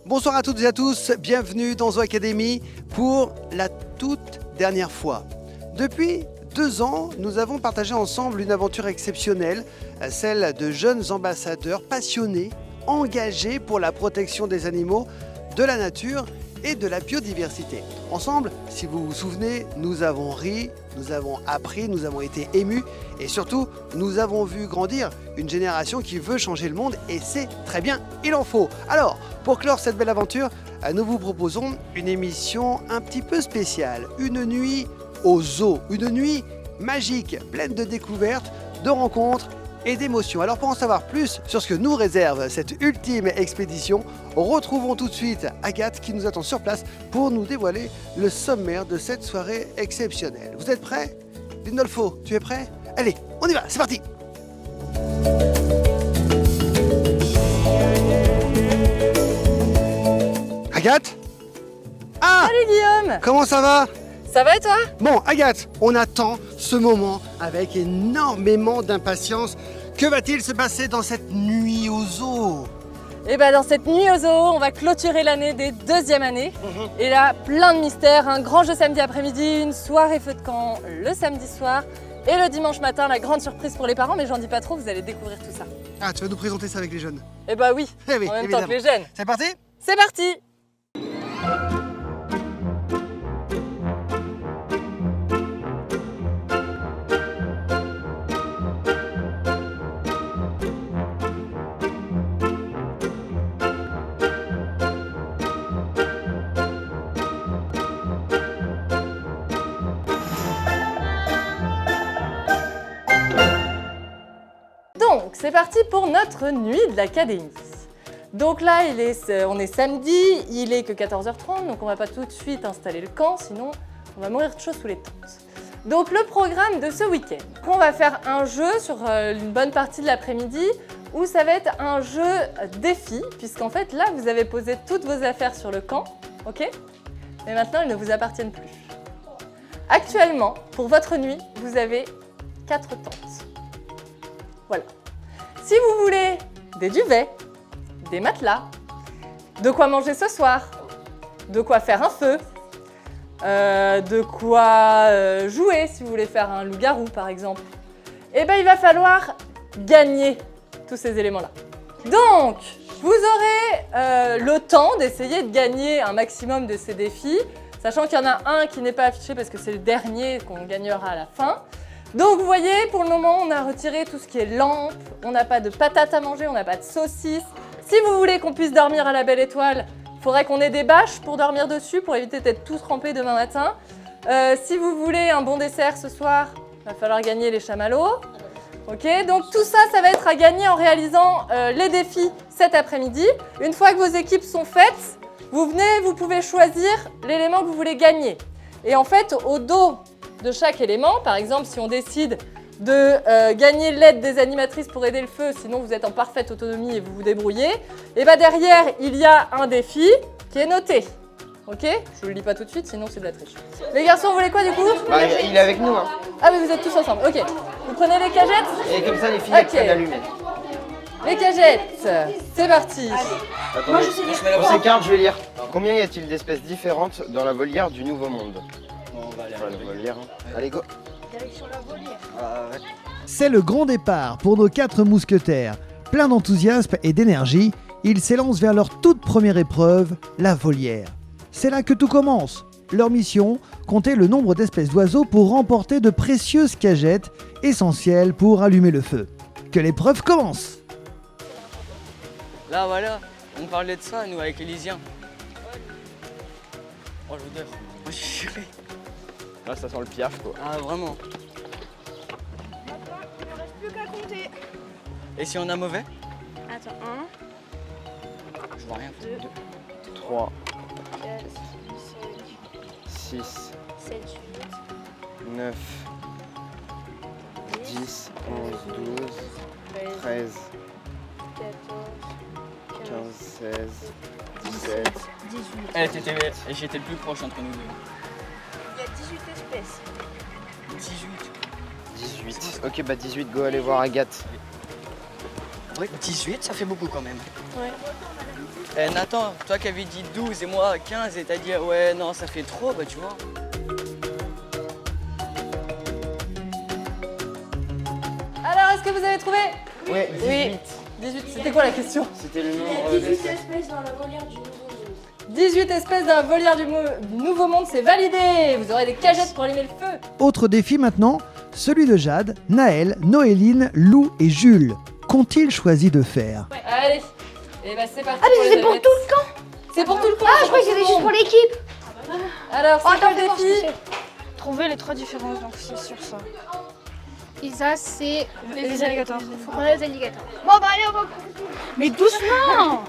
Bonsoir à toutes et à tous, bienvenue dans Zoo Academy pour la toute dernière fois. Depuis 2 ans, nous avons partagé ensemble une aventure exceptionnelle, celle de jeunes ambassadeurs passionnés, engagés pour la protection des animaux, de la nature et de la biodiversité. Ensemble, si vous vous souvenez, nous avons ri, nous avons appris, nous avons été émus et surtout, nous avons vu grandir une génération qui veut changer le monde et c'est très bien, il en faut. Alors, pour clore cette belle aventure, nous vous proposons une émission un petit peu spéciale, une nuit au zoo, une nuit magique, pleine de découvertes, de rencontres et d'émotions. Alors pour en savoir plus sur ce que nous réserve cette ultime expédition, retrouvons tout de suite Agathe qui nous attend sur place pour nous dévoiler le sommaire de cette soirée exceptionnelle. Vous êtes prêts? Lindolfo, tu es prêt? Allez, on y va, c'est parti! Agathe? Ah! Salut Guillaume! Comment ça va? Ça va et toi? Bon, Agathe, on attend ce moment avec énormément d'impatience. Que va-t-il se passer dans cette nuit au zoo? Et bah dans cette nuit au zoo, on va clôturer l'année des 2e années. Et là, plein de mystères, un grand jeu samedi après-midi, une soirée feu de camp le samedi soir et le dimanche matin, la grande surprise pour les parents, mais j'en dis pas trop, vous allez découvrir tout ça. Ah, tu vas nous présenter ça avec les jeunes? Et bah oui, Eh oui, en même évidemment. temps que les jeunes. C'est parti? C'est parti! Donc, c'est parti pour notre nuit de l'Académie. Donc là, on est samedi, il est que 14h30, donc on va pas tout de suite installer le camp, sinon on va mourir de chaud sous les tentes. Donc le programme de ce week-end, on va faire un jeu sur une bonne partie de l'après-midi, où ça va être un jeu défi, puisqu'en fait là, vous avez posé toutes vos affaires sur le camp, ok? Mais maintenant, elles ne vous appartiennent plus. Actuellement, pour votre nuit, vous avez 4 tentes. Voilà. Si vous voulez des duvets, des matelas, de quoi manger ce soir, de quoi faire un feu, de quoi jouer si vous voulez faire un loup-garou par exemple, eh bien il va falloir gagner tous ces éléments-là. Donc, vous aurez le temps d'essayer de gagner un maximum de ces défis, sachant qu'il y en a un qui n'est pas affiché parce que c'est le dernier qu'on gagnera à la fin. Donc vous voyez, pour le moment, on a retiré tout ce qui est lampe, on n'a pas de patates à manger, on n'a pas de saucisses. Si vous voulez qu'on puisse dormir à la belle étoile, il faudrait qu'on ait des bâches pour dormir dessus, pour éviter d'être tous trempés demain matin. Si vous voulez un bon dessert ce soir, il va falloir gagner les chamallows. Ok, donc tout ça, ça va être à gagner en réalisant les défis cet après-midi. Une fois que vos équipes sont faites, vous venez, vous pouvez choisir l'élément que vous voulez gagner. Et en fait, au dos de chaque élément, par exemple, si on décide de gagner l'aide des animatrices pour aider le feu, sinon vous êtes en parfaite autonomie et vous vous débrouillez, et bien derrière, il y a un défi qui est noté. Ok? Je ne vous le lis pas tout de suite, sinon c'est de la triche. Les garçons, vous voulez quoi du coup? Bah, il est avec nous. Hein. Ah mais vous êtes tous ensemble, ok. Vous prenez les cagettes? Et comme ça, les filles, Ok. elles allument. Les cagettes, c'est parti. Attendez, on s'écarte, je vais lire. Combien y a-t-il d'espèces différentes dans la volière du Nouveau Monde? Enfin, la volière. Hein. Allez, go. C'est le grand départ pour nos 4 mousquetaires. Plein d'enthousiasme et d'énergie, ils s'élancent vers leur toute première épreuve, la volière. C'est là que tout commence. Leur mission, compter le nombre d'espèces d'oiseaux pour remporter de précieuses cagettes, essentielles pour allumer le feu. Que l'épreuve commence! Là voilà, on parlait de ça nous avec les Lysiens. Oh l'odeur, moi je suis juré. Là, ça sent le piaf, quoi. Ah vraiment. Il ne reste plus qu'à compter. Et si on a mauvais? Attends, 1, Je vois rien. 2, 3, 4, 6, 5, 7, 9, 8, 10, 11, 12, 13, 13, 14, 15, 15, 16, 17. 18. J'étais le plus proche entre nous deux. Il y a 18 espèces. 18. 18. Ok, bah 18, go aller voir Agathe. Ouais, 18, ça fait beaucoup quand même. Ouais. Eh Nathan, toi qui avais dit 12 et moi 15 et t'as dit ouais non ça fait trop, bah tu vois. Alors, est-ce que vous avez trouvé? Ouais, 18. Oui. 18, c'était quoi la question? C'était le Il y nombre a 18 d'espèces. espèces dans la volière du Nouveau Monde. 18 espèces d'un volière du Nouveau Monde, c'est validé. Vous aurez des cagettes pour allumer le feu. Autre défi maintenant, celui de Jade, Naël, Noéline, Lou et Jules. Qu'ont-ils choisi de faire? Allez, et bah c'est parti. Ah, mais pour les c'est pour allumettes. tout le camp. C'est pour tout le camp. Ah, je crois que c'était juste pour l'équipe. Alors, c'est quoi le défi? Trouver les 3 différences, donc c'est sur ça. Et ça, c'est Les alligators. les alligators. Bon, bah allez, on va. Mais doucement!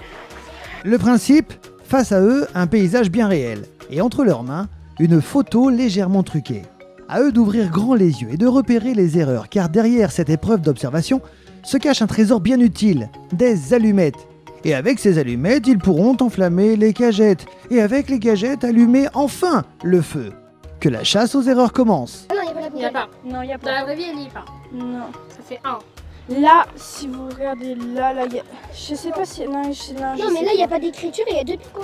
Le principe, face à eux, un paysage bien réel. Et entre leurs mains, une photo légèrement truquée. À eux d'ouvrir grand les yeux et de repérer les erreurs, car derrière cette épreuve d'observation se cache un trésor bien utile, des allumettes. Et avec ces allumettes, ils pourront enflammer les cagettes. Et avec les cagettes, allumer enfin le feu. Que la chasse aux erreurs commence. Ah non, il n'y a pas la Il n'y a pas. Non, il n'y a Dans pas. la vraie vie, il n'y a pas. Non. Ça fait 1. Là, si vous regardez là, y a... Je sais pas si... Non, Non, mais là, il n'y a pas d'écriture et il y a 2 picots.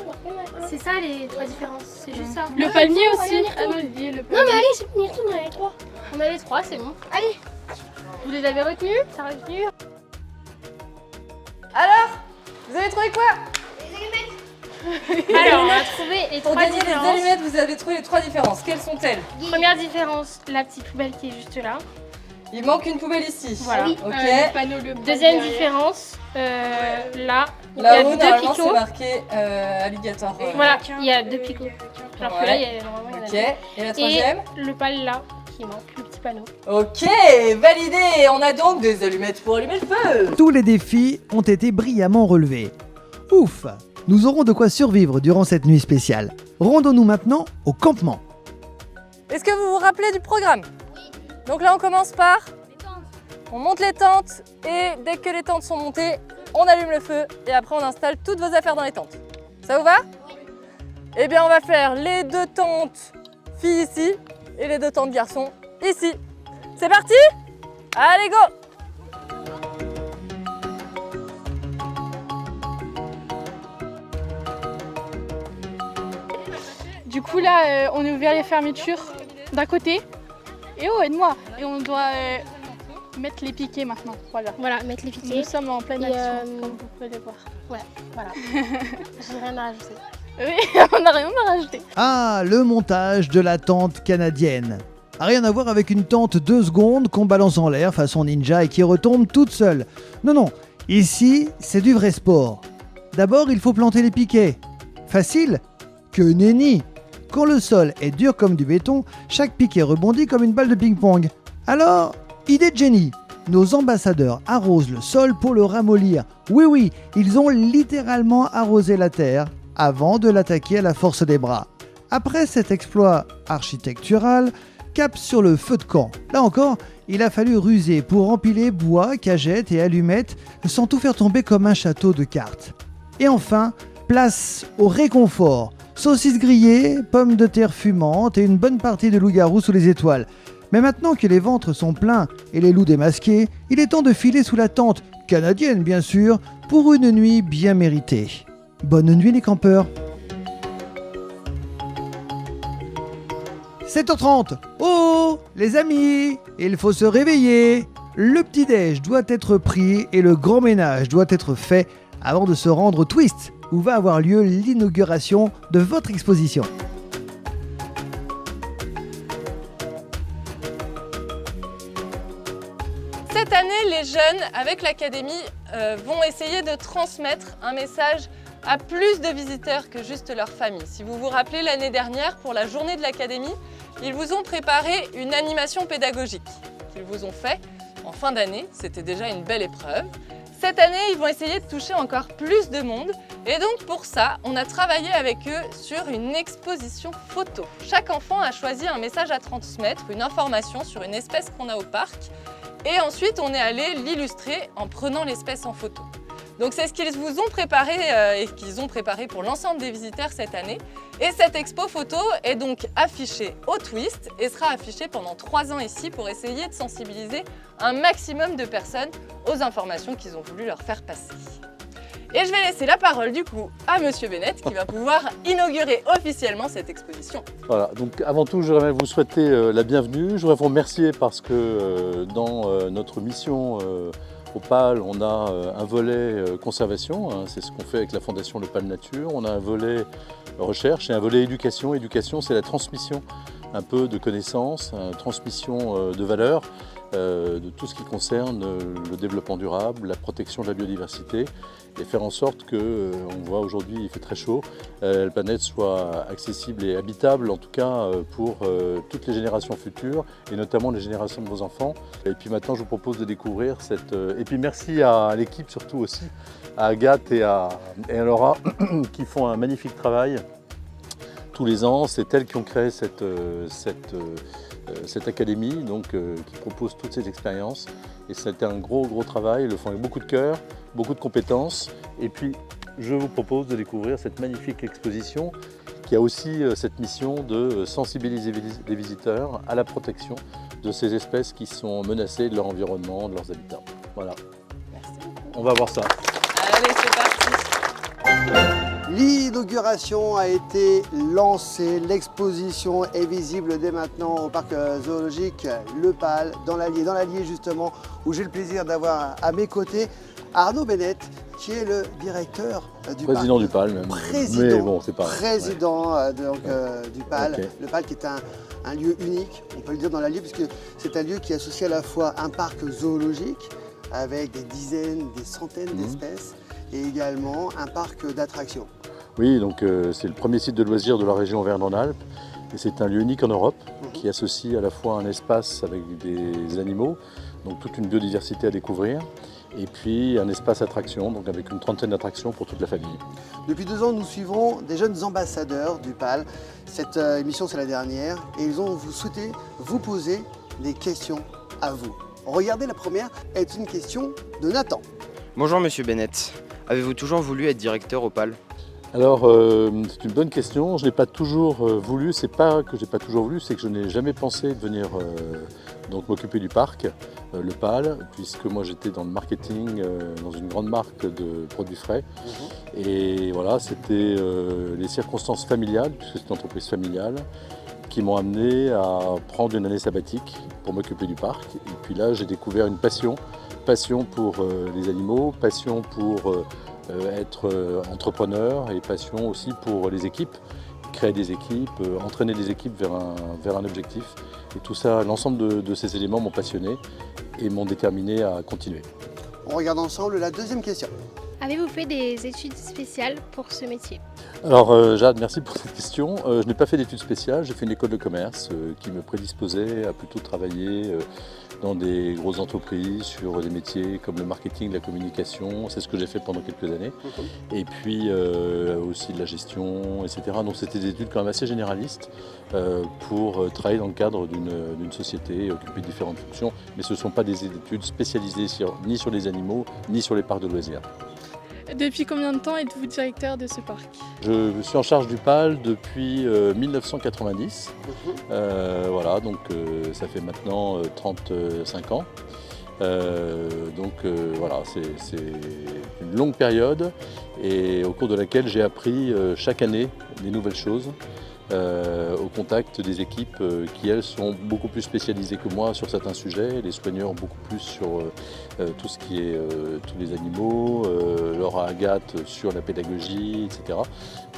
C'est ça les 3 différences. C'est juste ça. Le palmier Ah, aussi. allez, Ah non, il dit le Non, palmier. mais allez, on y retourne, on a les 3. On a les 3, c'est bon. Allez. Vous les avez retenus? T'as retenu? Alors, vous avez trouvé quoi? Alors, on a trouvé les Pour 3 gagner les différences. allumettes, vous avez trouvé les 3 différences. Quelles sont-elles? Première différence, la petite poubelle qui est juste là. Il manque une poubelle ici. Voilà. Ok. Le panneau, le Deuxième derrière. différence, là, il y Là-haut, a 2 normalement, c'est picots. marqué alligator. Voilà, il y a 2 picots. Alors que là, Ouais. il y a normalement il y en a Ok. deux. Et la troisième? Le pal là, qui manque, le petit panneau. Ok, validé. On a donc des allumettes pour allumer le feu. Tous les défis ont été brillamment relevés. Ouf! Nous aurons de quoi survivre durant cette nuit spéciale. Rendons-nous maintenant au campement. Est-ce que vous vous rappelez du programme? Oui. Donc là, on commence par... On monte les tentes et dès que les tentes sont montées, on allume le feu et après on installe toutes vos affaires dans les tentes. Ça vous va? Oui. Eh bien, on va faire les 2 tentes filles ici et les 2 tentes garçons ici. C'est parti? Allez, go! Du coup, là, on a ouvert les fermetures d'un côté. Et oh, aide-moi. Et on doit mettre les piquets maintenant. Voilà. Voilà, mettre les piquets. Nous sommes en pleine Et, action, comme vous pouvez le voir. Voilà. J'ai rien à rajouter. Oui, on n'a rien à rajouter. Ah, le montage de la tente canadienne. Rien à voir avec une tente 2 secondes qu'on balance en l'air façon ninja et qui retombe toute seule. Non, non, ici, c'est du vrai sport. D'abord, il faut planter les piquets. Facile? Que nenni! Quand le sol est dur comme du béton, chaque piquet rebondit comme une balle de ping-pong. Alors, idée de génie. Nos ambassadeurs arrosent le sol pour le ramollir. Oui, oui, ils ont littéralement arrosé la terre avant de l'attaquer à la force des bras. Après cet exploit architectural, cap sur le feu de camp. Là encore, il a fallu ruser pour empiler bois, cagettes et allumettes sans tout faire tomber comme un château de cartes. Et enfin, place au réconfort. Saucisses grillées, pommes de terre fumantes et une bonne partie de loup-garou sous les étoiles. Mais maintenant que les ventres sont pleins et les loups démasqués, il est temps de filer sous la tente, canadienne bien sûr, pour une nuit bien méritée. Bonne nuit les campeurs. 7h30. Oh, les amis, il faut se réveiller. Le petit-déj doit être pris et le grand ménage doit être fait avant de se rendre au Twist, où va avoir lieu l'inauguration de votre exposition. Cette année, les jeunes, avec l'Académie, vont essayer de transmettre un message à plus de visiteurs que juste leur famille. Si vous vous rappelez, l'année dernière, pour la journée de l'Académie, ils vous ont préparé une animation pédagogique qu'ils vous ont fait en fin d'année. C'était déjà une belle épreuve. Cette année, ils vont essayer de toucher encore plus de monde. Et donc pour ça, on a travaillé avec eux sur une exposition photo. Chaque enfant a choisi un message à transmettre, une information sur une espèce qu'on a au parc. Et ensuite, on est allé l'illustrer en prenant l'espèce en photo. Donc c'est ce qu'ils vous ont préparé et qu'ils ont préparé pour l'ensemble des visiteurs cette année. Et cette expo photo est donc affichée au Twist et sera affichée pendant 3 ans ici pour essayer de sensibiliser un maximum de personnes aux informations qu'ils ont voulu leur faire passer. Et je vais laisser la parole du coup à Monsieur Bennett qui va pouvoir inaugurer officiellement cette exposition. Voilà, donc avant tout, je voudrais vous souhaiter la bienvenue. Je voudrais vous remercier parce que dans notre mission au PAL, on a un volet conservation, hein, c'est ce qu'on fait avec la Fondation Le PAL Nature. On a un volet recherche et un volet éducation. Éducation, c'est la transmission un peu de connaissances, transmission de valeurs, de tout ce qui concerne le développement durable, la protection de la biodiversité et faire en sorte que, on voit aujourd'hui il fait très chaud, la planète soit accessible et habitable en tout cas pour toutes les générations futures et notamment les générations de vos enfants. Et puis maintenant je vous propose de découvrir cette... Et puis merci à l'équipe surtout aussi, à Agathe et à Laura qui font un magnifique travail tous les ans. C'est elles qui ont créé cette académie donc, qui propose toutes ces expériences. Et c'était un gros travail, ils le font avec beaucoup de cœur, beaucoup de compétences. Et puis je vous propose de découvrir cette magnifique exposition qui a aussi cette mission de sensibiliser les visiteurs à la protection de ces espèces qui sont menacées de leur environnement, de leurs habitats. Voilà. Merci. On va voir ça. Allez, c'est parti. L'inauguration a été lancée, l'exposition est visible dès maintenant au parc zoologique Le Pal, dans l'Allier justement, où j'ai le plaisir d'avoir à mes côtés Arnaud Bennett, qui est le directeur du Président parc. du PAL même. Président, mais bon, c'est pas président du PAL. Okay. Le PAL qui est un lieu unique, on peut le dire dans l'Allier, puisque c'est un lieu qui associe à la fois un parc zoologique avec des dizaines, des centaines d'espèces, et également un parc d'attractions. Oui, donc c'est le premier site de loisirs de la région Auvergne-Rhône-Alpes et c'est un lieu unique en Europe qui associe à la fois un espace avec des animaux, donc toute une biodiversité à découvrir, et puis un espace attraction, donc avec une trentaine d'attractions pour toute la famille. Depuis 2 ans, nous suivons des jeunes ambassadeurs du PAL. Cette émission, c'est la dernière, et ils ont souhaité vous poser des questions à vous. Regardez, la première est une question de Nathan. Bonjour Monsieur Bennett, avez-vous toujours voulu être directeur au PAL ? Alors, c'est une bonne question. Je n'ai pas toujours voulu, c'est pas que j'ai pas toujours voulu, c'est que je n'ai jamais pensé de venir donc m'occuper du parc, le PAL, puisque moi j'étais dans le marketing, dans une grande marque de produits frais. Et voilà, c'était les circonstances familiales, puisque c'est une entreprise familiale, qui m'ont amené à prendre une année sabbatique pour m'occuper du parc. Et puis là, j'ai découvert une passion pour les animaux, passion pour être entrepreneur et passion aussi pour les équipes, créer des équipes, entraîner des équipes vers un objectif. Et tout ça, l'ensemble de ces éléments m'ont passionné et m'ont déterminé à continuer. On regarde ensemble la deuxième question. Avez-vous fait des études spéciales pour ce métier? Alors Jade, merci pour cette question. Je n'ai pas fait d'études spéciales, j'ai fait une école de commerce qui me prédisposait à plutôt travailler dans des grosses entreprises sur des métiers comme le marketing, la communication. C'est ce que j'ai fait pendant quelques années. Et puis aussi de la gestion, etc. Donc c'était des études quand même assez généralistes pour travailler dans le cadre d'une société et occuper différentes fonctions. Mais ce ne sont pas des études spécialisées ni sur les animaux, ni sur les parcs de loisirs. Depuis combien de temps êtes-vous directeur de ce parc? Je suis en charge du PAL depuis 1990. Voilà, donc ça fait maintenant 35 ans. Voilà, c'est une longue période et au cours de laquelle j'ai appris chaque année des nouvelles choses. Au contact des équipes qui, elles, sont beaucoup plus spécialisées que moi sur certains sujets, les soigneurs beaucoup plus sur tout ce qui est tous les animaux, Laura Agathe sur la pédagogie, etc.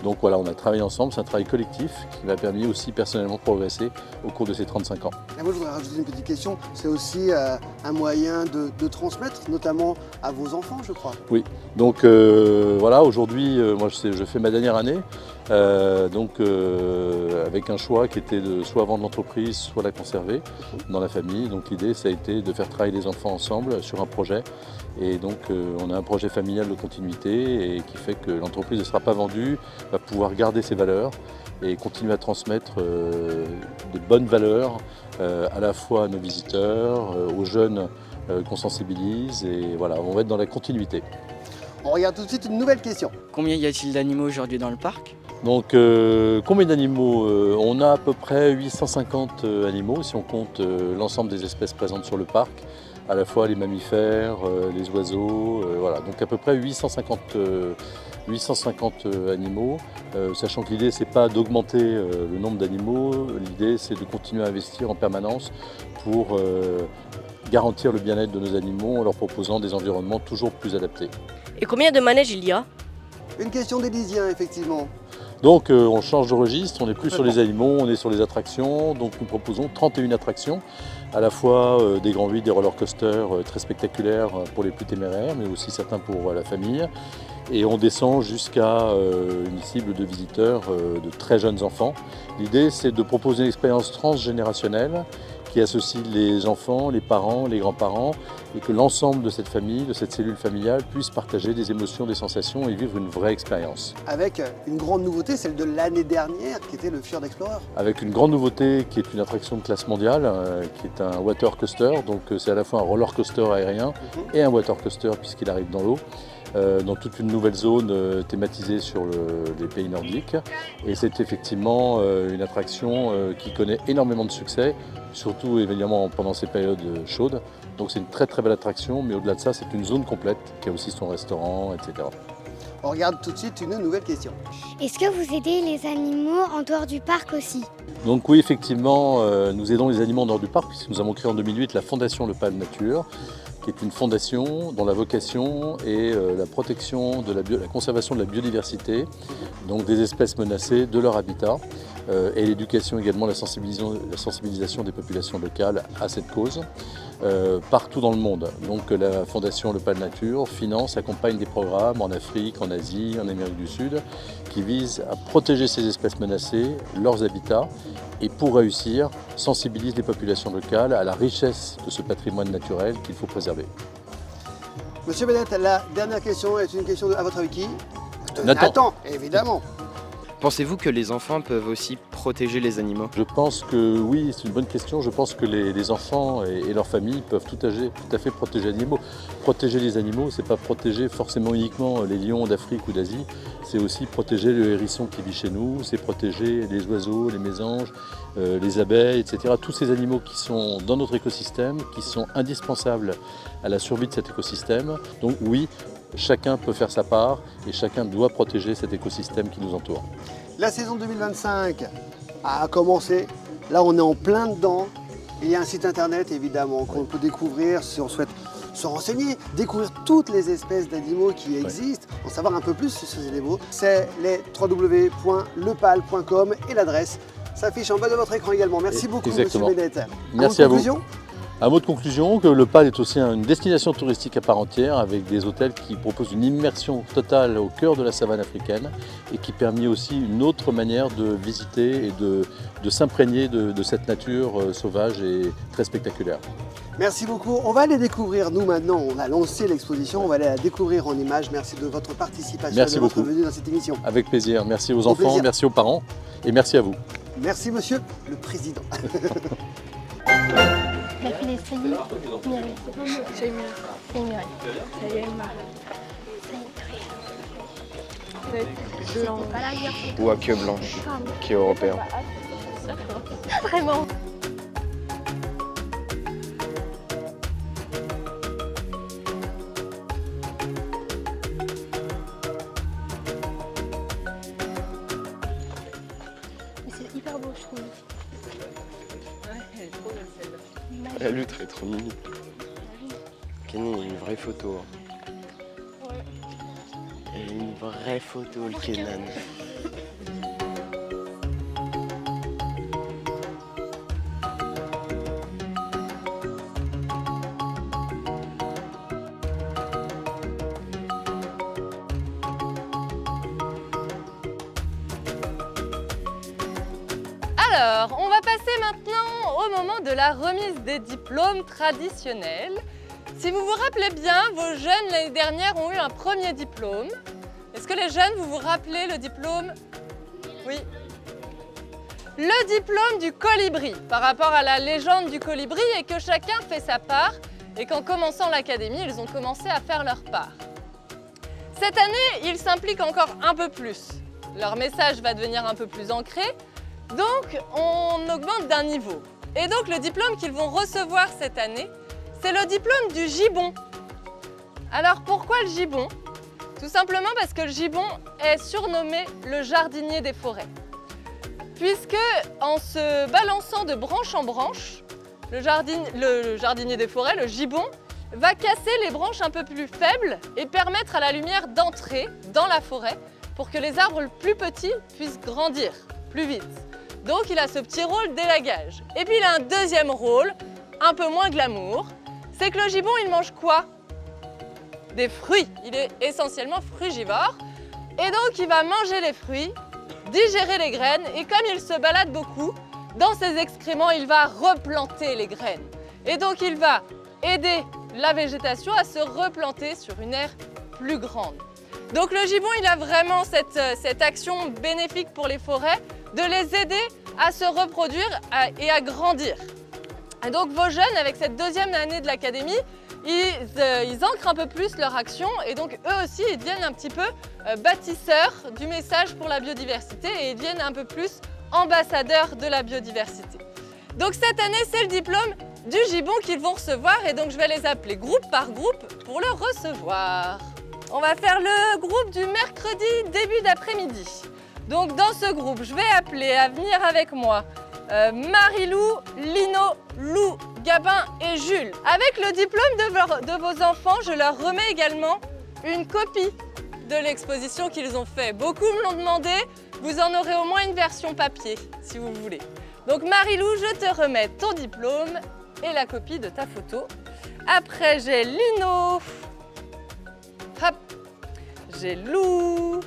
Donc voilà, on a travaillé ensemble, c'est un travail collectif qui m'a permis aussi personnellement de progresser au cours de ces 35 ans. Et moi, je voudrais rajouter une petite question, c'est aussi un moyen de transmettre, notamment à vos enfants, je crois. Oui, donc voilà, aujourd'hui, moi je fais ma dernière année. Avec un choix qui était de soit vendre l'entreprise, soit la conserver dans la famille. Donc l'idée, ça a été de faire travailler les enfants ensemble sur un projet. Et donc on a un projet familial de continuité et qui fait que l'entreprise ne sera pas vendue, va pouvoir garder ses valeurs et continuer à transmettre de bonnes valeurs à la fois à nos visiteurs, aux jeunes qu'on sensibilise. Et voilà, on va être dans la continuité. On regarde tout de suite une nouvelle question. Combien y a-t-il d'animaux aujourd'hui dans le parc? Donc combien d'animaux? On a à peu près 850 animaux si on compte l'ensemble des espèces présentes sur le parc, à la fois les mammifères, les oiseaux, voilà. Donc à peu près 850 animaux, sachant que l'idée c'est pas d'augmenter le nombre d'animaux, l'idée c'est de continuer à investir en permanence pour garantir le bien-être de nos animaux en leur proposant des environnements toujours plus adaptés. Et combien de manèges il y a? Une question d'Élysien, effectivement. Donc on change de registre, on n'est plus sur les animaux, on est sur les attractions. Donc nous proposons 31 attractions, à la fois des grands vides, des roller coasters très spectaculaires pour les plus téméraires, mais aussi certains pour la famille. Et on descend jusqu'à une cible de visiteurs de très jeunes enfants. L'idée c'est de proposer une expérience transgénérationnelle qui associe les enfants, les parents, les grands-parents, et que l'ensemble de cette famille, de cette cellule familiale, puisse partager des émotions, des sensations et vivre une vraie expérience. Avec une grande nouveauté, celle de l'année dernière, qui était le Fjord Explorer. Avec une grande nouveauté qui est une attraction de classe mondiale, qui est un water coaster, donc c'est à la fois un roller coaster aérien et un water coaster puisqu'il arrive dans l'eau. Dans toute une nouvelle zone thématisée sur les pays nordiques. Et c'est effectivement une attraction qui connaît énormément de succès, surtout évidemment pendant ces périodes chaudes. Donc c'est une très très belle attraction, mais au-delà de ça, c'est une zone complète qui a aussi son restaurant, etc. On regarde tout de suite une nouvelle question. Est-ce que vous aidez les animaux en dehors du parc aussi? Donc oui, effectivement, nous aidons les animaux en dehors du parc, puisque nous avons créé en 2008 la Fondation Le Pal Nature, qui est une fondation dont la vocation est la protection de la conservation de la biodiversité, donc des espèces menacées, de leur habitat, et l'éducation également, la sensibilisation des populations locales à cette cause, partout dans le monde. Donc la Fondation Le Pal Nature finance, accompagne des programmes en Afrique, en Asie, en Amérique du Sud, qui visent à protéger ces espèces menacées, leurs habitats, et pour réussir, sensibilise les populations locales à la richesse de ce patrimoine naturel qu'il faut préserver. Monsieur Bennett, la dernière question est une question à votre avis qui? Nathan, évidemment. Pensez-vous que les enfants peuvent aussi protéger les animaux? Je pense que oui, c'est une bonne question. Je pense que les enfants et leurs familles peuvent tout à fait protéger les animaux. Protéger les animaux, c'est pas protéger forcément uniquement les lions d'Afrique ou d'Asie, c'est aussi protéger le hérisson qui vit chez nous, c'est protéger les oiseaux, les mésanges, les abeilles, etc. Tous ces animaux qui sont dans notre écosystème, qui sont indispensables à la survie de cet écosystème. Donc oui, chacun peut faire sa part et chacun doit protéger cet écosystème qui nous entoure. La saison 2025 a commencé. Là, on est en plein dedans. Il y a un site internet, évidemment, qu'on peut découvrir si on souhaite se renseigner, découvrir toutes les espèces d'animaux qui existent, en savoir un peu plus sur ces animaux. C'est les www.lepal.com et l'adresse s'affiche en bas de votre écran également. Merci beaucoup, Exactement. Monsieur Bennett. Merci à vous. Un mot de conclusion, que le Pal est aussi une destination touristique à part entière avec des hôtels qui proposent une immersion totale au cœur de la savane africaine et qui permet aussi une autre manière de visiter et de s'imprégner de cette nature sauvage et très spectaculaire. Merci beaucoup. On va aller découvrir, nous maintenant, on a lancé l'exposition, on va aller la découvrir en images. Merci de votre participation, merci de votre beaucoup. venue dans cette émission. Avec plaisir. Merci aux enfants, merci aux parents et merci à vous. Merci Monsieur le Président. La fille des Saïd. C'est Mireille. Pas la guerre. Ou à queue blanche, qui est européen. Vraiment. Mais c'est hyper beau, je trouve. La loutre est trop mignonne. Kenny, une vraie photo. Ouais. Et une vraie photo, le Kenan. Alors, on va passer maintenant au moment de la remise des diplômes traditionnels. Si vous vous rappelez bien, vos jeunes l'année dernière ont eu un premier diplôme. Est-ce que les jeunes, vous vous rappelez le diplôme? Oui. Le diplôme du colibri, par rapport à la légende du colibri, et que chacun fait sa part, et qu'en commençant l'académie, ils ont commencé à faire leur part. Cette année, ils s'impliquent encore un peu plus. Leur message va devenir un peu plus ancré, donc on augmente d'un niveau. Et donc le diplôme qu'ils vont recevoir cette année, c'est le diplôme du gibon. Alors pourquoi le gibon? Tout simplement parce que le gibon est surnommé le jardinier des forêts. Puisque en se balançant de branche en branche, le jardinier des forêts, le gibon, va casser les branches un peu plus faibles et permettre à la lumière d'entrer dans la forêt pour que les arbres plus petits puissent grandir plus vite. Donc il a ce petit rôle d'élagage. Et puis il a un deuxième rôle, un peu moins glamour, c'est que le gibon il mange quoi? Des fruits. Il est essentiellement frugivore et donc il va manger les fruits, digérer les graines et comme il se balade beaucoup, dans ses excréments il va replanter les graines. Et donc il va aider la végétation à se replanter sur une aire plus grande. Donc le gibon, il a vraiment cette action bénéfique pour les forêts de les aider à se reproduire et à grandir. Et donc vos jeunes, avec cette deuxième année de l'académie, ils ancrent un peu plus leur action et donc eux aussi, ils deviennent un petit peu bâtisseurs du message pour la biodiversité et ils deviennent un peu plus ambassadeurs de la biodiversité. Donc cette année, c'est le diplôme du gibon qu'ils vont recevoir et donc je vais les appeler groupe par groupe pour le recevoir. On va faire le groupe du mercredi début d'après-midi. Donc dans ce groupe, je vais appeler à venir avec moi Marie-Lou, Lino, Lou, Gabin et Jules. Avec le diplôme de vos enfants, je leur remets également une copie de l'exposition qu'ils ont fait. Beaucoup me l'ont demandé, vous en aurez au moins une version papier si vous voulez. Donc Marie-Lou, je te remets ton diplôme et la copie de ta photo. Après, j'ai Lino. Hop. J'ai Lou.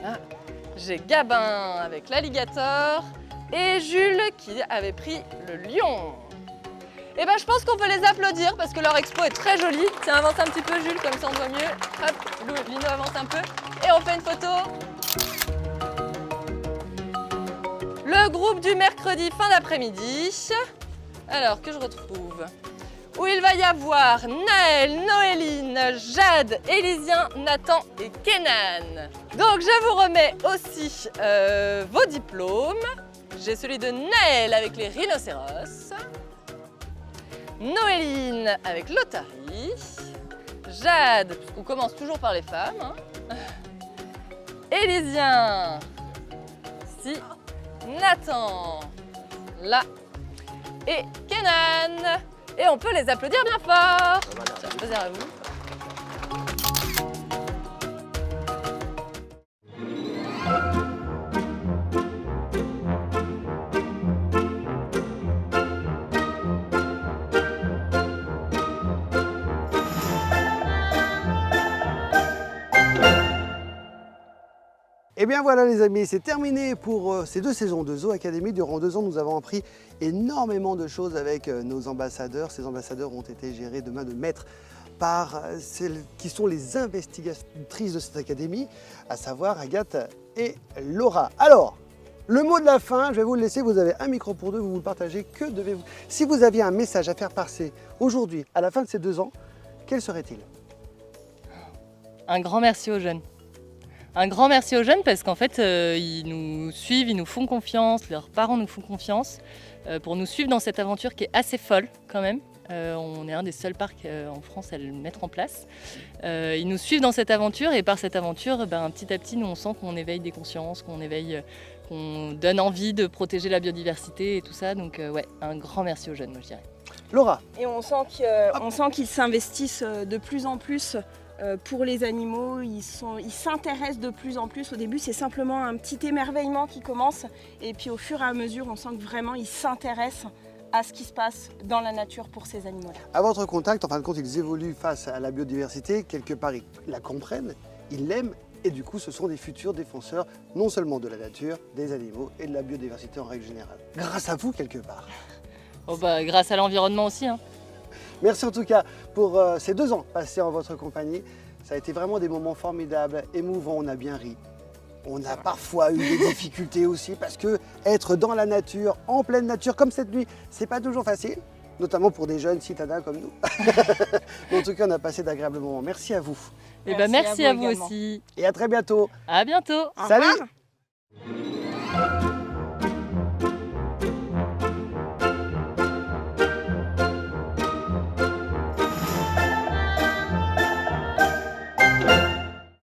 Ah. J'ai Gabin avec l'alligator. Et Jules qui avait pris le lion. Et ben, je pense qu'on peut les applaudir parce que leur expo est très jolie. Tiens, avance un petit peu Jules, comme ça on voit mieux. Hop, Lino avance un peu. Et on fait une photo. Le groupe du mercredi fin d'après-midi, alors que je retrouve, où il va y avoir Naël, Noéline, Jade, Élisien, Nathan et Kenan. Donc je vous remets aussi vos diplômes. J'ai celui de Naël avec les rhinocéros, Noéline avec l'otarie, Jade, on commence toujours par les femmes, hein. Élisien, si. Nathan, là, et Kenan. Et on peut les applaudir bien fort. Tiens, posez à vous. Et bien voilà les amis, c'est terminé pour ces 2 saisons de Zoo Academy. Durant 2 ans, nous avons appris énormément de choses avec nos ambassadeurs. Ces ambassadeurs ont été gérés de main de maître par celles qui sont les investigatrices de cette académie, à savoir Agathe et Laura. Alors, le mot de la fin, je vais vous le laisser, vous avez un micro pour 2, vous le partagez, que devez-vous... Si vous aviez un message à faire passer aujourd'hui, à la fin de ces 2 ans, quel serait-il? Un grand merci aux jeunes. Un grand merci aux jeunes parce qu'en fait, ils nous suivent, ils nous font confiance, leurs parents nous font confiance pour nous suivre dans cette aventure qui est assez folle quand même. On est un des seuls parcs en France à le mettre en place. Ils nous suivent dans cette aventure et par cette aventure, petit à petit, nous on sent qu'on éveille des consciences, qu'on donne envie de protéger la biodiversité et tout ça. Donc ouais, un grand merci aux jeunes, moi je dirais. Laura. Et on sent qu'ils s'investissent de plus en plus pour les animaux, ils s'intéressent de plus en plus. Au début, c'est simplement un petit émerveillement qui commence. Et puis au fur et à mesure, on sent que vraiment, ils s'intéressent à ce qui se passe dans la nature pour ces animaux-là. À votre contact, en fin de compte, ils évoluent face à la biodiversité. Quelque part, ils la comprennent, ils l'aiment. Et du coup, ce sont des futurs défenseurs, non seulement de la nature, des animaux et de la biodiversité en règle générale. Grâce à vous, quelque part. Oh grâce à l'environnement aussi, hein. Merci en tout cas pour ces 2 ans passés en votre compagnie. Ça a été vraiment des moments formidables, émouvants, on a bien ri. On a parfois eu des difficultés aussi parce que être dans la nature, en pleine nature, comme cette nuit, c'est pas toujours facile, notamment pour des jeunes citadins comme nous. Mais en tout cas, on a passé d'agréables moments. Merci à vous. Et merci à vous également. aussi. Et à très bientôt. À bientôt. Au Salut. revoir.